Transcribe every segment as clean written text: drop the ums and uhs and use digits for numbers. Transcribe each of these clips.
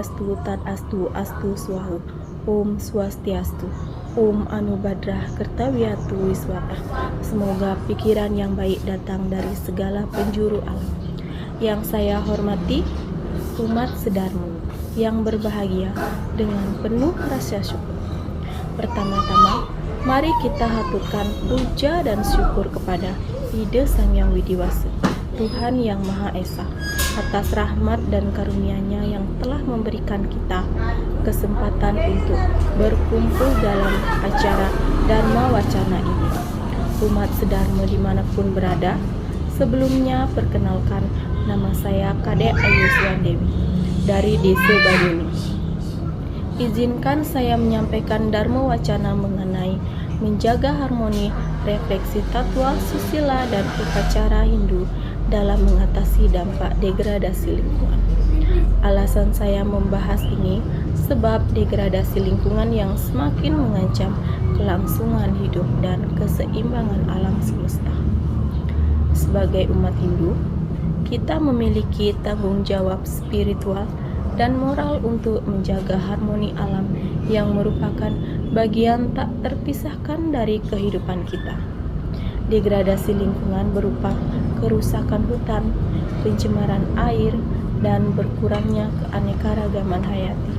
Swastiastu, Tadastu, Astu Swahu, Om Swastiastu, Om Anubadrah Kertawiyatu Wiswata. Semoga pikiran yang baik datang dari segala penjuru alam. Yang saya hormati, umat Sedarmo yang berbahagia dengan penuh rasa syukur. Pertama-tama, mari kita haturkan puja dan syukur kepada Ida Sang Hyang Widiwasa, Tuhan Yang Maha Esa, atas rahmat dan karunia-Nya yang telah memberikan kita kesempatan untuk berkumpul dalam acara Dharma Wacana ini. Umat Sedarmo dimanapun berada, sebelumnya perkenalkan, nama saya Kadek Ayu Suwandewi dari Desa Baduni. Izinkan saya menyampaikan Dharma Wacana mengenai menjaga harmoni, refleksi tatwa, susila, dan upacara Hindu dalam mengatasi dampak degradasi lingkungan. Alasan saya membahas ini sebab degradasi lingkungan yang semakin mengancam kelangsungan hidup dan keseimbangan alam semesta. Sebagai umat Hindu, kita memiliki tanggung jawab spiritual dan moral untuk menjaga harmoni alam yang merupakan bagian tak terpisahkan dari kehidupan kita. Degradasi lingkungan berupa kerusakan hutan, pencemaran air, dan berkurangnya keanekaragaman hayati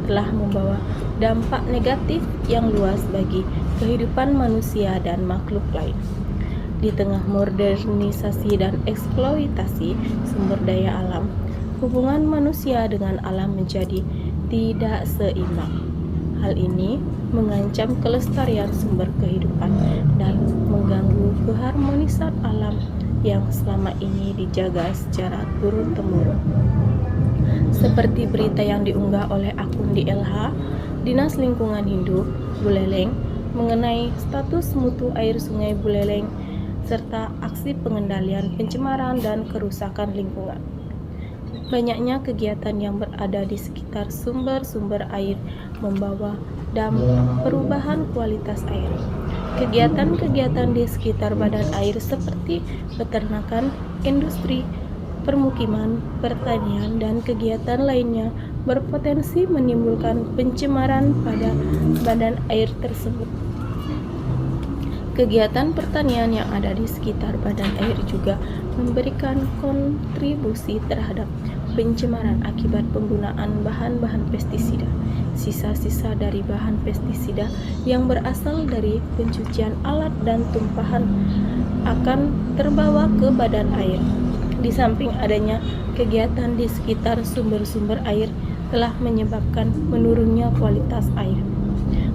telah membawa dampak negatif yang luas bagi kehidupan manusia dan makhluk lain. Di tengah modernisasi dan eksploitasi sumber daya alam, hubungan manusia dengan alam menjadi tidak seimbang. Hal ini mengancam kelestarian sumber kehidupan dan mengganggu keharmonisan alam yang selama ini dijaga secara turun-temurun. Seperti berita yang diunggah oleh akun di LH, Dinas Lingkungan Hindu, Buleleng, mengenai status mutu air Sungai Buleleng serta aksi pengendalian pencemaran dan kerusakan lingkungan. Banyaknya kegiatan yang berada di sekitar sumber-sumber air membawa dampak perubahan kualitas air. Kegiatan-kegiatan di sekitar badan air seperti peternakan, industri, permukiman, pertanian, dan kegiatan lainnya berpotensi menimbulkan pencemaran pada badan air tersebut. Kegiatan pertanian yang ada di sekitar badan air juga memberikan kontribusi terhadap pencemaran akibat penggunaan bahan-bahan pestisida. Sisa-sisa dari bahan pestisida yang berasal dari pencucian alat dan tumpahan akan terbawa ke badan air. Di samping adanya kegiatan di sekitar sumber-sumber air telah menyebabkan menurunnya kualitas air.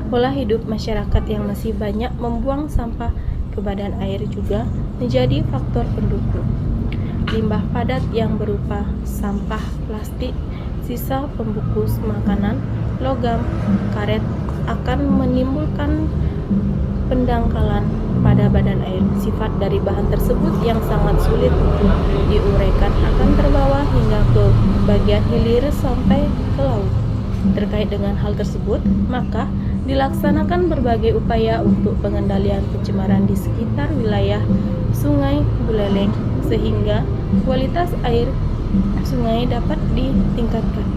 Pola hidup masyarakat yang masih banyak membuang sampah ke badan air juga menjadi faktor pendukung. Limbah padat yang berupa sampah plastik, sisa pembungkus makanan, logam, karet akan menimbulkan pendangkalan pada badan air. Sifat dari bahan tersebut yang sangat sulit untuk diuraikan akan terbawa hingga ke bagian hilir sampai ke laut. Terkait dengan hal tersebut, maka dilaksanakan berbagai upaya untuk pengendalian pencemaran di sekitar wilayah Sungai Buleleng sehingga kualitas air sungai dapat ditingkatkan.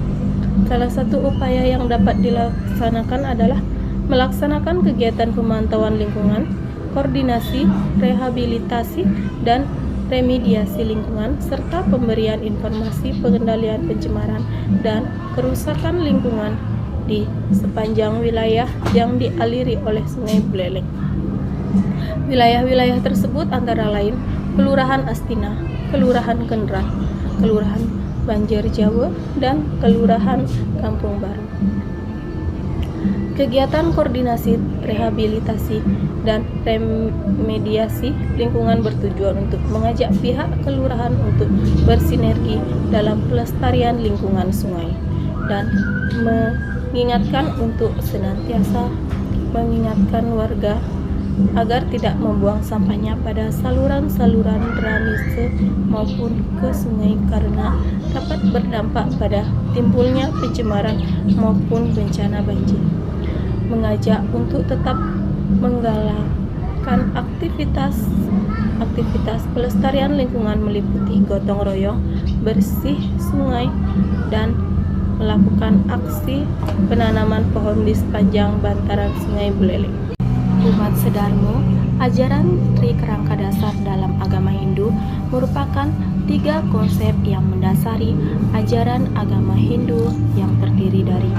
Salah satu upaya yang dapat dilaksanakan adalah melaksanakan kegiatan pemantauan lingkungan, koordinasi, rehabilitasi, dan remediasi lingkungan, serta pemberian informasi pengendalian pencemaran dan kerusakan lingkungan di sepanjang wilayah yang dialiri oleh Sungai Buleleng. Wilayah-wilayah tersebut antara lain Kelurahan Astina, Kelurahan Kendra, Kelurahan Banjar Jawa, dan Kelurahan Kampung Baru. Kegiatan koordinasi, rehabilitasi, dan remediasi lingkungan bertujuan untuk mengajak pihak kelurahan untuk bersinergi dalam pelestarian lingkungan sungai dan mengingatkan untuk senantiasa mengingatkan warga agar tidak membuang sampahnya pada saluran-saluran drainase maupun ke sungai karena dapat berdampak pada timbulnya pencemaran maupun bencana banjir. Mengajak untuk tetap menggalakkan aktivitas pelestarian lingkungan meliputi gotong royong, bersih sungai, dan melakukan aksi penanaman pohon di sepanjang bantaran Sungai Buleleng. Umat Sedarmo, ajaran Tri Kerangka Dasar dalam agama Hindu merupakan 3 konsep yang mendasari ajaran agama Hindu yang terdiri dari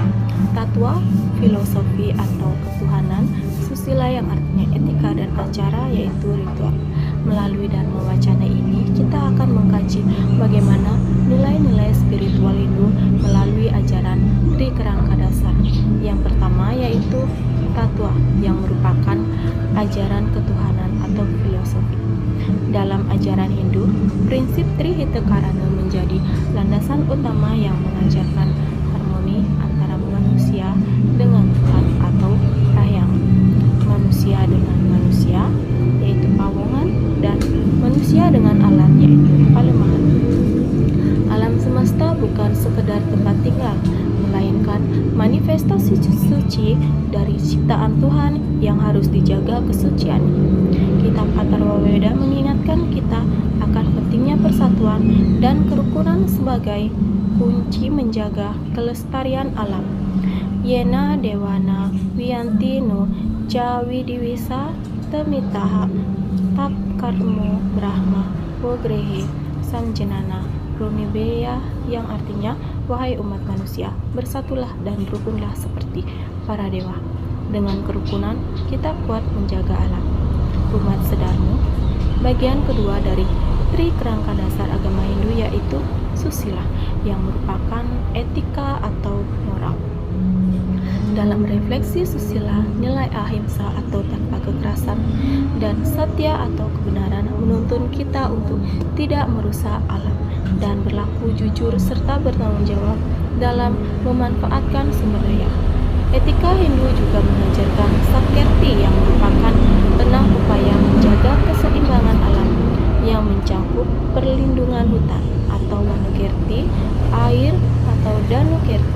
tatwa, filosofi atau ketuhanan, susila yang artinya etika dan acara yaitu ritual. Melalui Dharma Wacana ini kita akan mengkaji bagaimana nilai-nilai spiritual Hindu melalui ajaran Tri Kerangka Dasar. Yang pertama yaitu tatwa yang merupakan ajaran ketuhanan atau filosofi. Dalam ajaran Hindu, prinsip Trihitakarana menjadi landasan utama yang mengajarkan harmoni antara manusia dengan Tuhan atau Hyang, manusia dengan manusia yaitu pawongan, dan manusia dengan alam yaitu palemahan. Alam semesta bukan sekedar tempat tinggal, melainkan manifestasi suci dari ciptaan Tuhan yang harus dijaga kesuciannya. Kitab Atharva Veda mengingatkan kita akan pentingnya persatuan dan kerukunan sebagai kunci menjaga kelestarian alam. Yena dewana wiyanti no jawidiwisa temitaha tat karmo brahma wogrehe samjenana Runibeya, yang artinya, wahai umat manusia, bersatulah dan rukunlah seperti para dewa. Dengan kerukunan, kita kuat menjaga alam. Umat Sedarmo, bagian kedua dari Tri Kerangka Dasar agama Hindu yaitu susila, yang merupakan etika atau moral. Dalam refleksi susila, nilai ahimsa atau tanpa kekerasan dan satya atau kebenaran menuntun kita untuk tidak merusak alam dan berlaku jujur serta bertanggung jawab dalam memanfaatkan sumber daya. Etika Hindu juga mengajarkan Sakerti yang merupakan 6 upaya menjaga keseimbangan alam yang mencakup perlindungan hutan atau Manokerti, air atau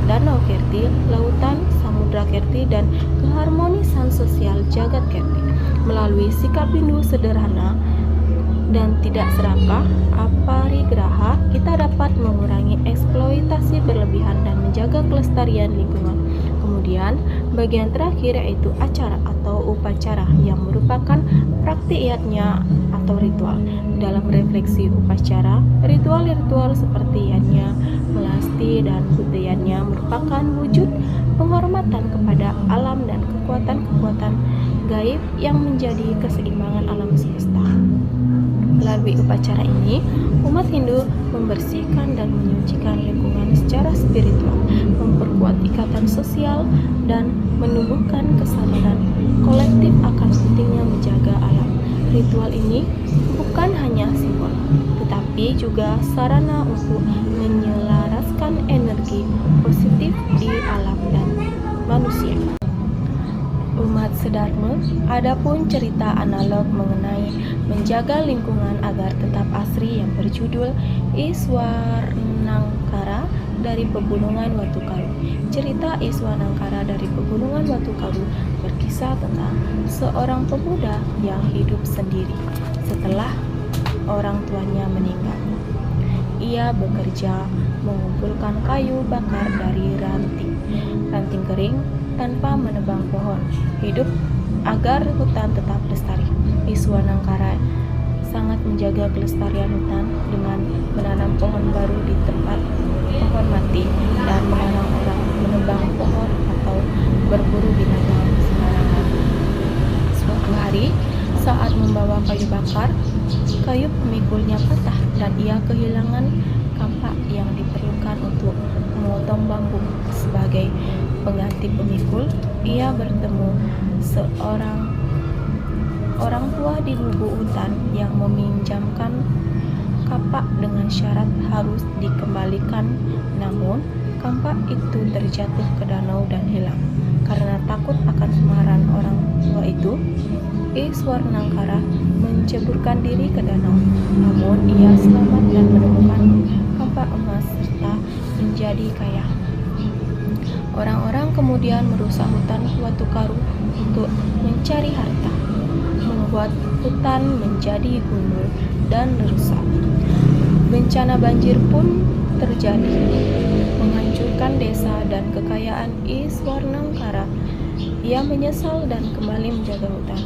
danau Kerti, lautan, samudra Kerti, dan keharmonisan sosial jagat Kerti. Melalui sikap Hindu sederhana dan tidak serakah, aparigraha, kita dapat mengurangi eksploitasi berlebihan dan menjaga kelestarian lingkungan. Kemudian, bagian terakhir yaitu acara atau upacara yang merupakan praktikatnya atau ritual. Dalam refleksi upacara, ritual-ritual seperti yanya, melasti, dan budayanya merupakan wujud penghormatan kepada alam dan kekuatan-kekuatan gaib yang menjadi keseimbangan alam semesta. Melalui upacara ini, umat Hindu membersihkan dan menyucikan lingkungan secara spiritual, memperkuat ikatan sosial, dan menumbuhkan kesadaran kolektif akan pentingnya menjaga alam. Ritual ini bukan hanya simbol, tetapi juga sarana untuk menyelaraskan energi positif di alam dan manusia. Umat Sedarmo, adapun cerita analog mengenai menjaga lingkungan agar tetap asri yang berjudul Iswanangkara dari Pegunungan Watukaru. Cerita Iswanangkara dari Pegunungan Watukaru berkisah tentang seorang pemuda yang hidup sendiri setelah orang tuanya meninggal. Ia bekerja mengumpulkan kayu bakar dari ranting kering tanpa menebang pohon hidup agar hutan tetap lestari. Iswanangkara sangat menjaga kelestarian hutan dengan menanam pohon baru di tempat pohon mati dan melarang orang menebang pohon atau berburu binatang sembarangan. Suatu hari, saat membawa kayu bakar, kayu pemikulnya patah dan ia kehilangan kampak yang diperlukan untuk memotong bambu. Sebagai pengganti pemikul, ia bertemu seorang orang tua di lubuk hutan yang meminjamkan kapak dengan syarat harus dikembalikan. Namun, kampak itu terjatuh ke danau dan hilang. Karena takut akan kemarahan orang tua itu, Iswanangkara menceburkan diri ke danau. Namun, ia selamat dan menemukan kampak emas serta menjadi kaya. Orang-orang kemudian merusak hutan Watukaru untuk mencari harta, membuat hutan menjadi gundul dan rusak. Bencana banjir pun terjadi, menghancurkan desa dan kekayaan Iswarnangkara. Ia menyesal dan kembali menjaga hutan,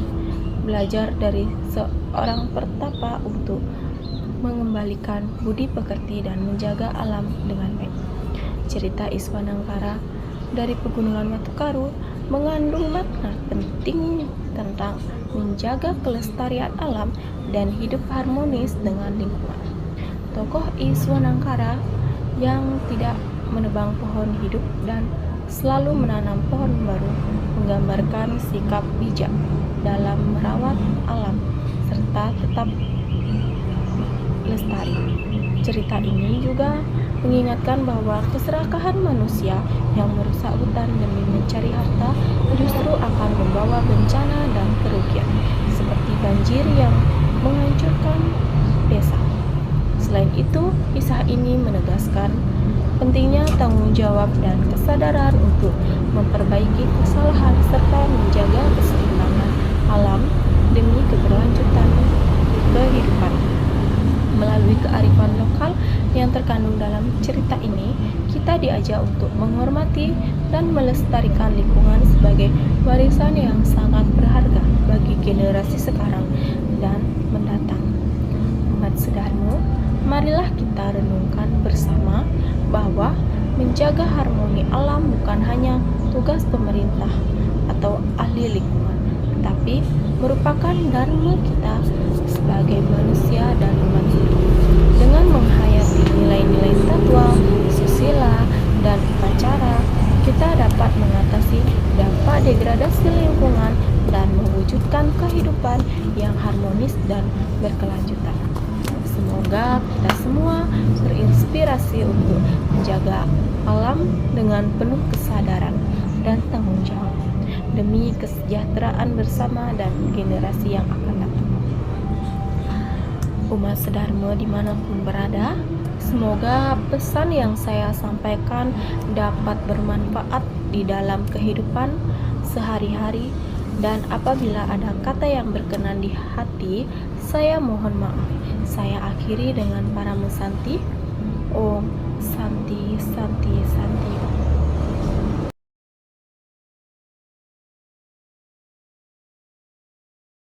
belajar dari seorang pertapa untuk mengembalikan budi pekerti dan menjaga alam dengan baik. Cerita Iswanangkara dari Pegunungan Watukaru mengandung makna penting tentang menjaga kelestarian alam dan hidup harmonis dengan lingkungan. Tokoh Iswanangkara yang tidak menebang pohon hidup dan selalu menanam pohon baru menggambarkan sikap bijak dalam merawat alam serta tetap lestari. Cerita ini juga mengingatkan bahwa keserakahan manusia yang merusak hutan demi mencari harta justru akan membawa bencana dan kerugian, seperti banjir yang menghancurkan desa. Selain itu, kisah ini menegaskan pentingnya tanggung jawab dan kesadaran untuk memperbaiki kesalahan serta menjaga keseimbangan alam demi keberlanjutan kehidupan. Melalui kearifan lokal yang terkandung dalam cerita ini, kita diajak untuk menghormati dan melestarikan lingkungan sebagai warisan yang sangat berharga bagi generasi sekarang dan mendatang. Umat Sedarmo, marilah kita renungkan bersama bahwa menjaga harmoni alam bukan hanya tugas pemerintah atau ahli lingkungan, tetapi merupakan dharma kita sebagai manusia dan umat hidup. Dengan menghayati nilai-nilai satwa, susila, dan upacara, kita dapat mengatasi dampak degradasi lingkungan dan mewujudkan kehidupan yang harmonis dan berkelanjutan. Semoga kita semua terinspirasi untuk menjaga alam dengan penuh kesadaran dan tanggung jawab demi kesejahteraan bersama dan generasi yang akan datang. Umat Sedarmo dimanapun berada, semoga pesan yang saya sampaikan dapat bermanfaat di dalam kehidupan sehari-hari, dan apabila ada kata yang berkenan di hati, saya mohon maaf. Saya akhiri dengan para mesanti. Om Santi Santi Santi.